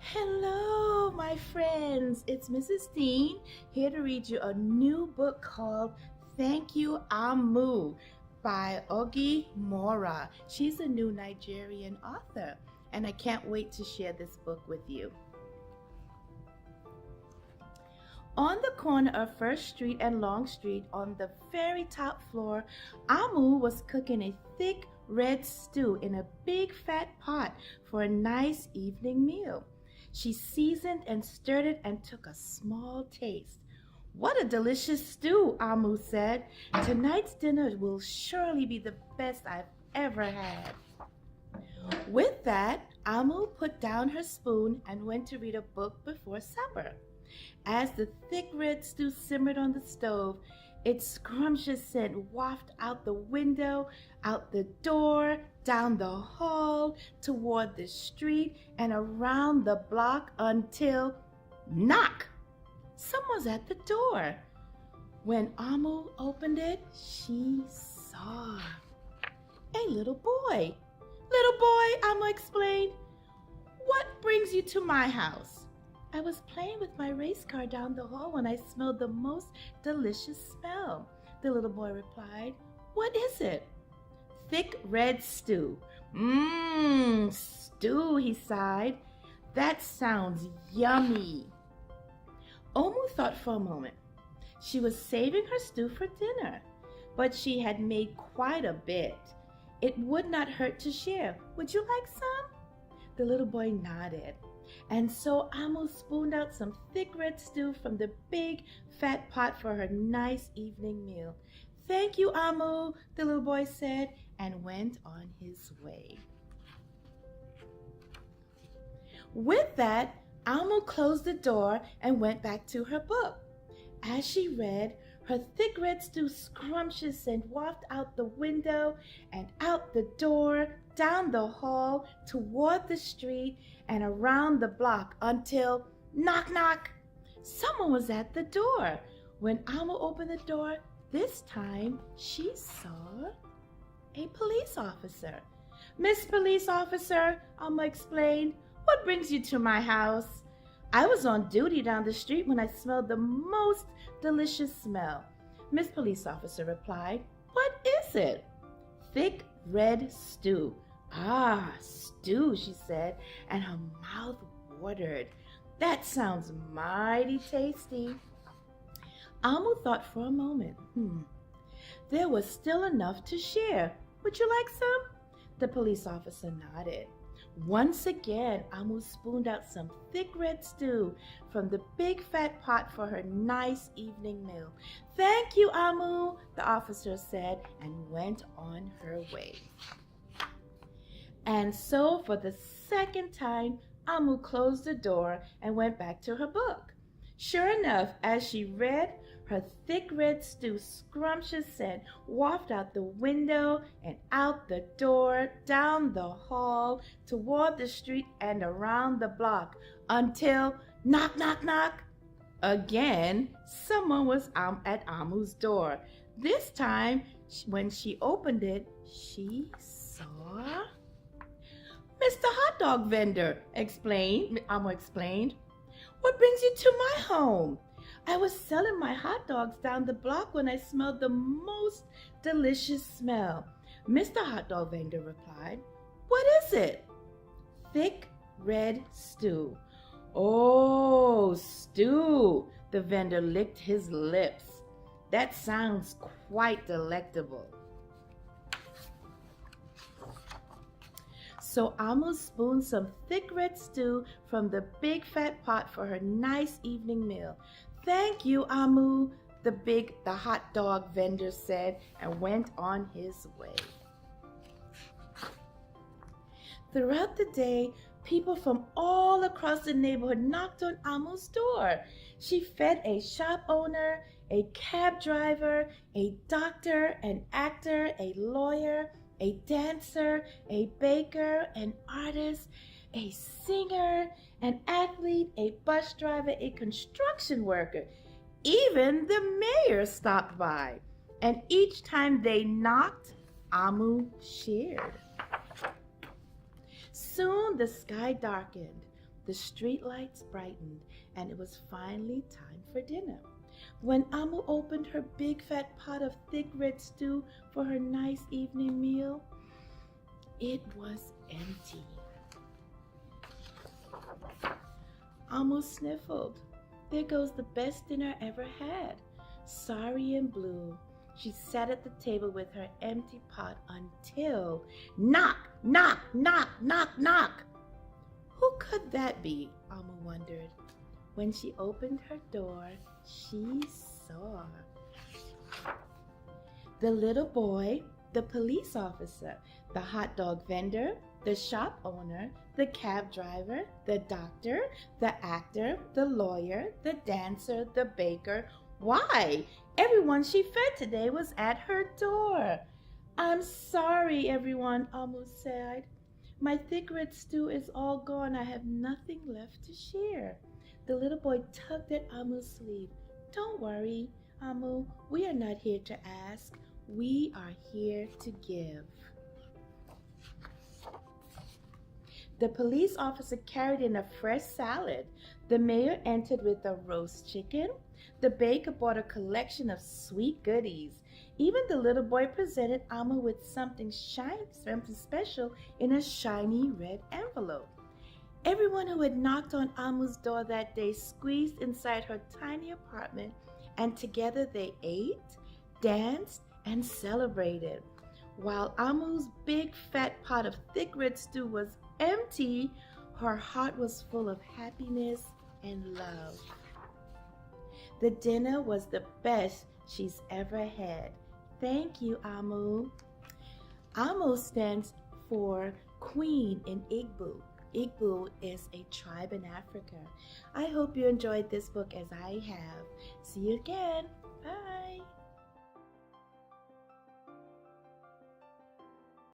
Hello, my friends. It's Mrs. Dean here to read you a new book called Thank You Amu by Ogi Mora. She's a new Nigerian author, and I can't wait to share this book with you. On the corner of First Street and Long Street, on the very top floor, Amu was cooking a thick red stew in a big fat pot for a nice evening meal. She seasoned and stirred it and took a small taste. "What a delicious stew," Amu said. "Tonight's dinner will surely be the best I've ever had." With that, Amu put down her spoon and went to read a book before supper. As the thick red stew simmered on the stove, its scrumptious scent wafted out the window, out the door, down the hall, toward the street, and around the block until knock! Someone's at the door. When Amu opened it, she saw a little boy. "Little boy," Amu explained, "what brings you to my house?" "I was playing with my race car down the hall when I smelled the most delicious smell," the little boy replied. "What is it?" "Thick red stew." Stew," he sighed. "That sounds yummy." Omu thought for a moment. She was saving her stew for dinner, but she had made quite a bit. It would not hurt to share. "Would you like some?" The little boy nodded. And so Amu spooned out some thick red stew from the big fat pot for her nice evening meal. "Thank you, Amu," the little boy said, and went on his way. With that, Amu closed the door and went back to her book. As she read, her thick red stew scrumptious scent wafted out the window and out the door, down the hall, toward the street, and around the block until knock, knock! Someone was at the door. When Amu opened the door, this time she saw a police officer. "Miss Police Officer," Amu explained, "what brings you to my house?" "I was on duty down the street when I smelled the most delicious smell," Miss Police Officer replied. "What is it?" "Thick red stew." "Ah, stew," she said, and her mouth watered. "That sounds mighty tasty." Amu thought for a moment. There was still enough to share. "Would you like some?" The police officer nodded. Once again, Amu spooned out some thick red stew from the big fat pot for her nice evening meal. "Thank you, Amu," the officer said, and went on her way. And so, for the second time, Amu closed the door and went back to her book. Sure enough, as she read, her thick red stew scrumptious scent wafted out the window and out the door, down the hall, toward the street, and around the block, until knock, knock, knock! Again, someone was at Amu's door. This time, when she opened it, she saw Mr. Hot Dog Vendor, Amu explained. "What brings you to my home?" "I was selling my hot dogs down the block when I smelled the most delicious smell," Mr. Hot Dog Vendor replied. "What is it?" "Thick red stew." "Oh, stew," the vendor licked his lips. "That sounds quite delectable." So Amu spooned some thick red stew from the big fat pot for her nice evening meal. "Thank you, Amu," the hot dog vendor said, and went on his way. Throughout the day, people from all across the neighborhood knocked on Amu's door. She fed a shop owner, a cab driver, a doctor, an actor, a lawyer, a dancer, a baker, an artist, a singer, an athlete, a bus driver, a construction worker. Even the mayor stopped by. And each time they knocked, Amu shared. Soon the sky darkened. The street lights brightened, and it was finally time for dinner. When Amu opened her big fat pot of thick red stew for her nice evening meal, it was empty. Amu sniffled. There goes the best dinner I ever had. Sorry and blue, she sat at the table with her empty pot until knock, knock, knock, knock, knock. Who could that be? Amu wondered. When she opened her door, she saw the little boy, the police officer, the hot dog vendor, the shop owner, the cab driver, the doctor, the actor, the lawyer, the dancer, the baker. Why? Everyone she fed today was at her door. I'm sorry, everyone, Amu sighed. My thick red stew is all gone. I have nothing left to share. The little boy tugged at Amu's sleeve. Don't worry, Amu. We are not here to ask. We are here to give. The police officer carried in a fresh salad. The mayor entered with a roast chicken. The baker bought a collection of sweet goodies. Even the little boy presented Amu with something special in a shiny red envelope. Everyone who had knocked on Amu's door that day squeezed inside her tiny apartment, and together they ate, danced, and celebrated. While Amu's big fat pot of thick red stew was empty, her heart was full of happiness and love. The dinner was the best she's ever had. Thank you, Amu. Amu stands for Queen in Igbo. Igbo is a tribe in Africa. I hope you enjoyed this book as I have. See you again.